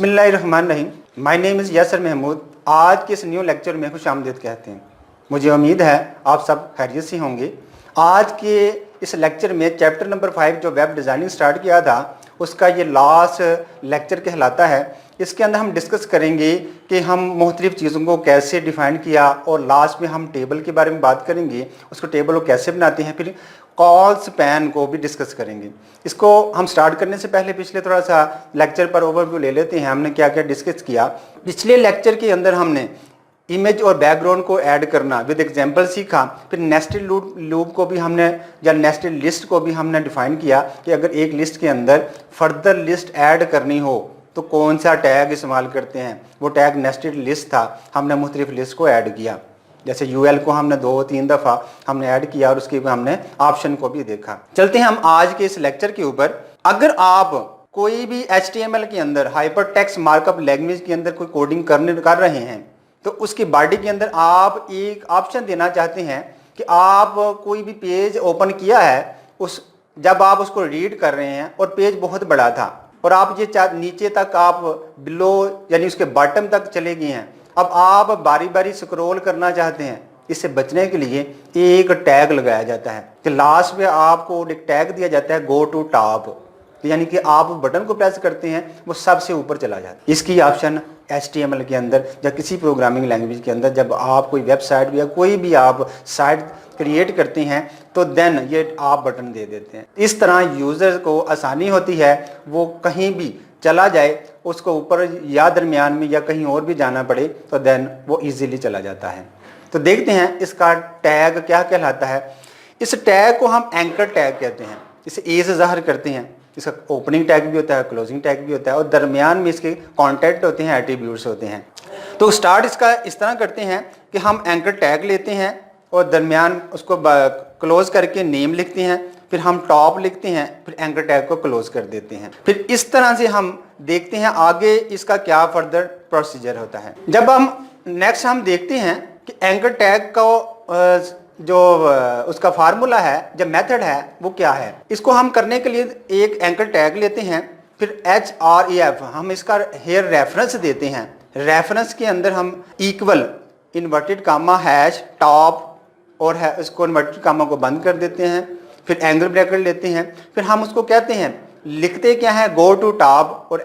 बिस्मिल्लाहिर्रहमानिर्रहीम। My name is Yasir Mahmood. आज के इस न्यू लेक्चर में खुशामदीद कहते हैं। मुझे उम्मीद है आप सब खैरियत से होंगे। आज के इस लेक्चर में चैप्टर नंबर 5 जो वेब डिज़ाइनिंग स्टार्ट किया था उसका ये लास्ट लेक्चर कहलाता है। इसके अंदर हम डिस्कस करेंगे कि हम मुख्तलिफ़ चीज़ों को कैसे डिफ़ाइन किया और लास्ट में हम टेबल के बारे में बात करेंगे, उसको टेबल को कैसे बनाते हैं, फिर कॉल स्पैन को भी डिस्कस करेंगे। इसको हम स्टार्ट करने से पहले पिछले थोड़ा सा लेक्चर पर ओवरव्यू ले लेते हैं। हमने क्या क्या डिस्कस किया। पिछले लेक्चर के अंदर हमने इमेज और बैकग्राउंड को ऐड करना विद एग्जांपल सीखा। फिर नेस्टेड लूप को भी हमने या नेस्टेड लिस्ट को भी हमने डिफाइन किया कि अगर एक लिस्ट के अंदर फर्दर लिस्ट ऐड करनी हो तो कौन सा टैग इस्तेमाल करते हैं। वो टैग नेस्टेड लिस्ट था। हमने मुख्तलिफ लिस्ट को ऐड किया, जैसे यूएल को हमने 2-3 दफ़ा हमने ऐड किया और उसके बाद हमने ऑप्शन को भी देखा। चलते हैं हम आज के इस लेक्चर के ऊपर। अगर आप कोई भी HTML के अंदर हाइपर टेक्स्ट मार्कअप लैंग्वेज के अंदर कोई कोडिंग कर रहे हैं तो उसकी बॉडी के अंदर आप एक ऑप्शन देना चाहते हैं कि आप कोई भी पेज ओपन किया है, जब आप उसको रीड कर रहे हैं और पेज बहुत बड़ा था और आप ये नीचे तक आप बिलो यानी उसके बॉटम तक चले गए हैं, अब आप बारी बारी स्क्रॉल करना चाहते हैं। इससे बचने के लिए एक टैग लगाया जाता है कि लास्ट में आपको एक टैग दिया जाता है गो टू टॉप, यानी कि आप बटन को प्रेस करते हैं वो सबसे ऊपर चला जाता है। इसकी ऑप्शन HTML के अंदर या किसी प्रोग्रामिंग लैंग्वेज के अंदर जब आप कोई वेबसाइट या कोई भी आप साइट क्रिएट करते हैं तो देन ये आप बटन दे देते हैं। इस तरह यूज़र को आसानी होती है, वो कहीं भी चला जाए, उसको ऊपर या दरमियान में या कहीं और भी जाना पड़े तो देन वो इजीली चला जाता है। तो देखते हैं इसका टैग क्या कहलाता है। इस टैग को हम एंकर टैग कहते हैं। इसे ए से ज़ाहिर करते हैं। इसका ओपनिंग टैग भी होता है, क्लोजिंग टैग भी होता है और दरमियान में इसके कॉन्टेक्ट होते हैं, एट्रीब्यूट्स होते हैं। तो स्टार्ट इसका इस तरह करते हैं कि हम एंकर टैग लेते हैं और दरमियान उसको क्लोज करके नेम लिखते हैं, फिर हम टॉप लिखते हैं, फिर एंकर टैग को क्लोज कर देते हैं। फिर इस तरह से हम देखते हैं आगे इसका क्या फर्दर प्रोसीजर होता है। जब हम देखते हैं कि एंकर टैग का जो उसका फार्मूला है, जब मेथड है वो क्या है। इसको हम करने के लिए एक एंकर टैग लेते हैं, फिर href हम इसका हेयर रेफरेंस देते हैं। रेफरेंस के अंदर हम equal inverted comma hash top और है इसको इन्वर्टेड कामा को बंद कर देते हैं, फिर एंगल ब्रैकेट लेते हैं, फिर हम उसको कहते हैं लिखते क्या है गो टू टॉप और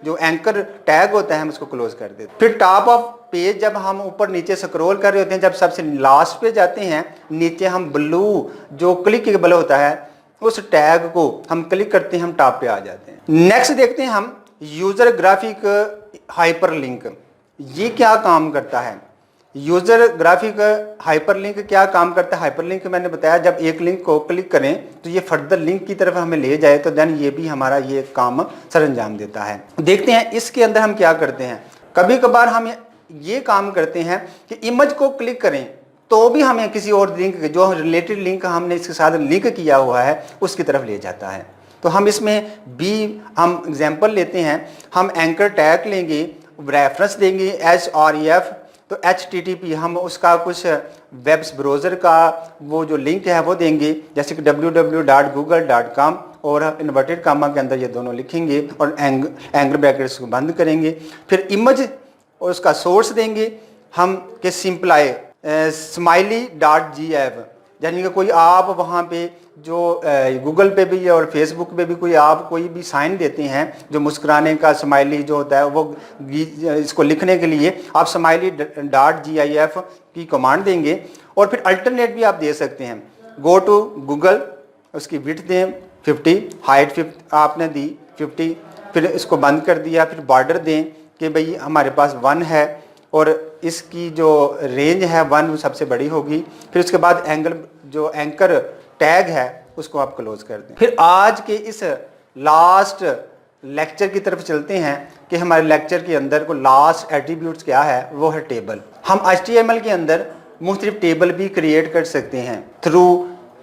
जो एंकर टैग होता है हम उसको क्लोज कर देते हैं। फिर टॉप ऑफ पेज जब हम ऊपर नीचे स्क्रॉल कर रहे होते हैं, जब सबसे लास्ट पे जाते हैं नीचे हम ब्लू जो क्लिकेबल होता है उस टैग को हम क्लिक करते हैं, हम टॉप पे आ जाते हैं। नेक्स्ट देखते हैं हम यूजर ग्राफिक हाइपरलिंक। ये क्या काम करता है। यूजर ग्राफिक हाइपरलिंक क्या काम करता है। हाइपरलिंक मैंने बताया जब एक लिंक को क्लिक करें तो ये फर्दर लिंक की तरफ हमें ले जाए तो देन ये भी हमारा ये काम सर अंजाम देता है। देखते हैं इसके अंदर हम क्या करते हैं। कभी कभार हम ये काम करते हैं कि इमेज को क्लिक करें तो भी हमें किसी और लिंक जो रिलेटेड लिंक हमने इसके साथ लिंक किया हुआ है उसकी तरफ ले जाता है। तो हम इसमें भी हम एग्जांपल लेते हैं। हम एंकर टैग लेंगे, रेफरेंस देंगे href, तो HTTP हम उसका कुछ वेब ब्राउज़र का वो जो लिंक है वो देंगे, जैसे कि www.google.com और इन्वर्टेड कामा के अंदर ये दोनों लिखेंगे और एंगल ब्रैकेट्स को बंद करेंगे। फिर इमेज और उसका सोर्स देंगे हम कि सिंपलाई smiley.gif, यानी कि कोई आप वहाँ पे जो गूगल पे भी और फेसबुक पे भी कोई आप कोई भी साइन देते हैं जो मुस्कुराने का स्माइली जो होता है वो इसको लिखने के लिए आप smiley.gif की कमांड देंगे। और फिर अल्टरनेट भी आप दे सकते हैं गो टू गूगल, उसकी विड्थ दें 50, हाइट 50 आपने दी 50, फिर इसको बंद कर दिया। फिर बॉर्डर दें कि भाई हमारे पास 1 है और इसकी जो रेंज है 1 सबसे बड़ी होगी। फिर उसके बाद जो एंकर टैग है उसको आप क्लोज कर दें। फिर आज के इस लास्ट लेक्चर की तरफ चलते हैं कि हमारे लेक्चर के अंदर को लास्ट एट्रीब्यूट्स क्या है, वो है टेबल। हम HTML के अंदर मुख्तलिफ टेबल भी क्रिएट कर सकते हैं थ्रू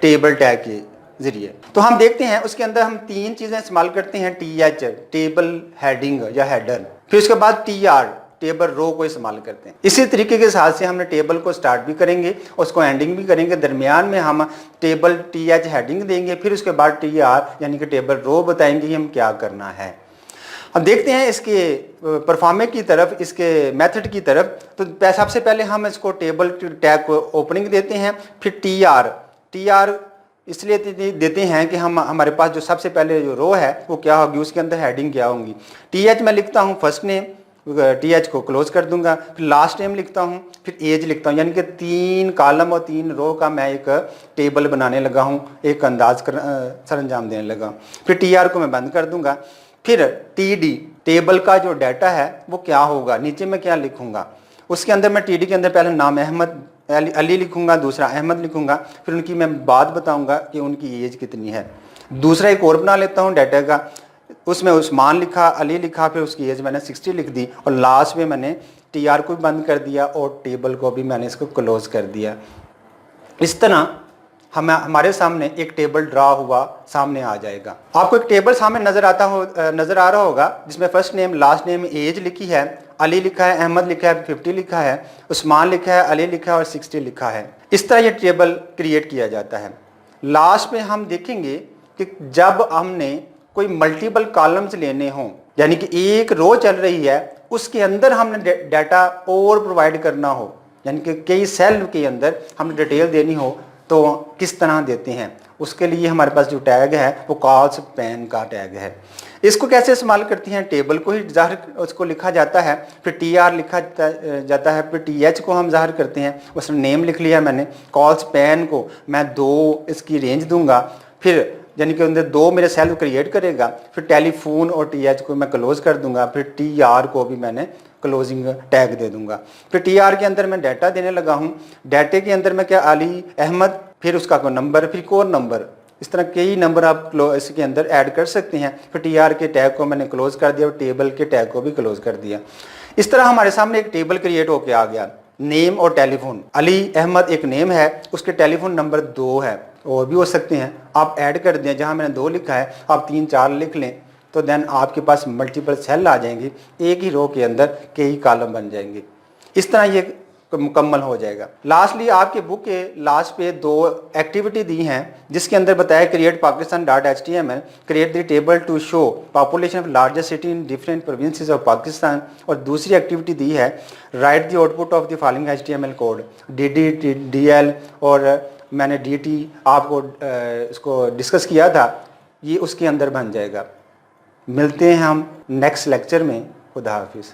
टेबल टैग के जरिए। तो हम देखते हैं उसके अंदर हम 3 चीज़ें इस्तेमाल करते हैं। TH टेबल हेडिंग या हेडर, फिर उसके बाद TR टेबल रो को इस्तेमाल करते हैं। इसी तरीके के साथ से हमने टेबल को स्टार्ट भी करेंगे, उसको एंडिंग भी करेंगे। दरमियान में हम टेबल TH हेडिंग देंगे, फिर उसके बाद TR यानी कि टेबल रो बताएंगे हम क्या करना है। अब देखते हैं इसके परफॉर्मेंस की तरफ, इसके मेथड की तरफ। तो सबसे पहले हम इसको टेबल टैग को ओपनिंग देते हैं, फिर टी आर इसलिए देते हैं कि हम हमारे पास जो सबसे पहले जो रो है वो क्या होगी, उसके अंदर हेडिंग क्या होंगी। टी एच मैं लिखता हूँ फर्स्ट नेम, टी एच को क्लोज कर दूंगा, फिर लास्ट नेम लिखता हूँ, फिर एज लिखता हूँ, यानी कि 3 कॉलम और 3 रो का मैं एक टेबल बनाने लगा हूँ, एक अंदाज सर अंजाम देने लगा। फिर टी आर को मैं बंद कर दूंगा। फिर टी डी टेबल का जो डाटा है वो क्या होगा, नीचे मैं क्या लिखूंगा, उसके अंदर मैं टी डी के अंदर पहले नाम अहमद अली लिखूंगा, दूसरा अहमद लिखूंगा, फिर उनकी मैं बात बताऊंगा कि उनकी एज कितनी है। दूसरा एक और बना लेता हूँ डाटा का, उसमें उस्मान लिखा, अली लिखा, फिर उसकी एज मैंने 60 लिख दी, और लास्ट में मैंने टी आर को भी बंद कर दिया और टेबल को भी मैंने इसको क्लोज कर दिया। इस तरह हमारे सामने एक टेबल ड्रा हुआ सामने आ जाएगा। आपको एक टेबल सामने नजर आ रहा होगा जिसमें first name, last name, age लिखी है, अली लिखा है, अहमद लिखा है, 50 लिखा है, उस्मान लिखा है, अली लिखा है और 60 लिखा है। इस तरह ये टेबल क्रिएट किया जाता है। लास्ट में हम देखेंगे कि जब हमने कोई मल्टीपल कॉलम्स लेने हों, यानी कि एक रो चल रही है उसके अंदर हमने डाटा और प्रोवाइड करना हो, यानी कि कई सेल के अंदर हमने डिटेल देनी हो, तो किस तरह देते हैं, उसके लिए हमारे पास जो टैग है वो कॉल्स पैन का टैग है। इसको कैसे इस्तेमाल करती हैं, टेबल को ही ज़ाहिर उसको लिखा जाता है, फिर टी आर लिखा जाता है, फिर टी एच को हम ज़ाहिर करते हैं, उसमें नेम लिख लिया मैंने। कॉल्स पैन को मैं 2 इसकी रेंज दूंगा, फिर यानी कि अंदर 2 मेरे सेल क्रिएट करेगा, फिर टेलीफोन और टी एच को मैं क्लोज कर दूंगा, फिर टी आर को भी मैंने क्लोजिंग टैग दे दूंगा। फिर टी आर के अंदर मैं डाटा देने लगा हूँ, डाटे के अंदर मैं क्या अली अहमद, फिर उसका कोई नंबर, फिर कोर नंबर, इस तरह कई नंबर आप इसके अंदर ऐड कर सकते हैं। फिर टी आर के टैग को मैंने क्लोज कर दिया और टेबल के टैग को भी क्लोज कर दिया। इस तरह हमारे सामने एक टेबल क्रिएट होकर आ गया। नेम और टेलीफोन, अली अहमद एक नेम है, उसके टेलीफोन नंबर 2 है, और भी हो सकते हैं, आप ऐड कर दें। जहाँ मैंने 2 लिखा है आप 3 4 लिख लें, तो देन आपके पास मल्टीपल सेल आ जाएंगे, एक ही रो के अंदर कई कॉलम बन जाएंगे। इस तरह ये मुकम्मल हो जाएगा। लास्टली आपके बुक के लास्ट पे 2 एक्टिविटी दी हैं जिसके अंदर बताया create pakistan.html, create the table to show population of largest city in different provinces of Pakistan, और दूसरी एक्टिविटी दी है write the output of the following HTML code, DL, और मैंने DT आपको इसको डिस्कस किया था, ये उसके अंदर बन जाएगा। मिलते हैं हम नेक्स्ट लेक्चर में। खुदा हाफिज़।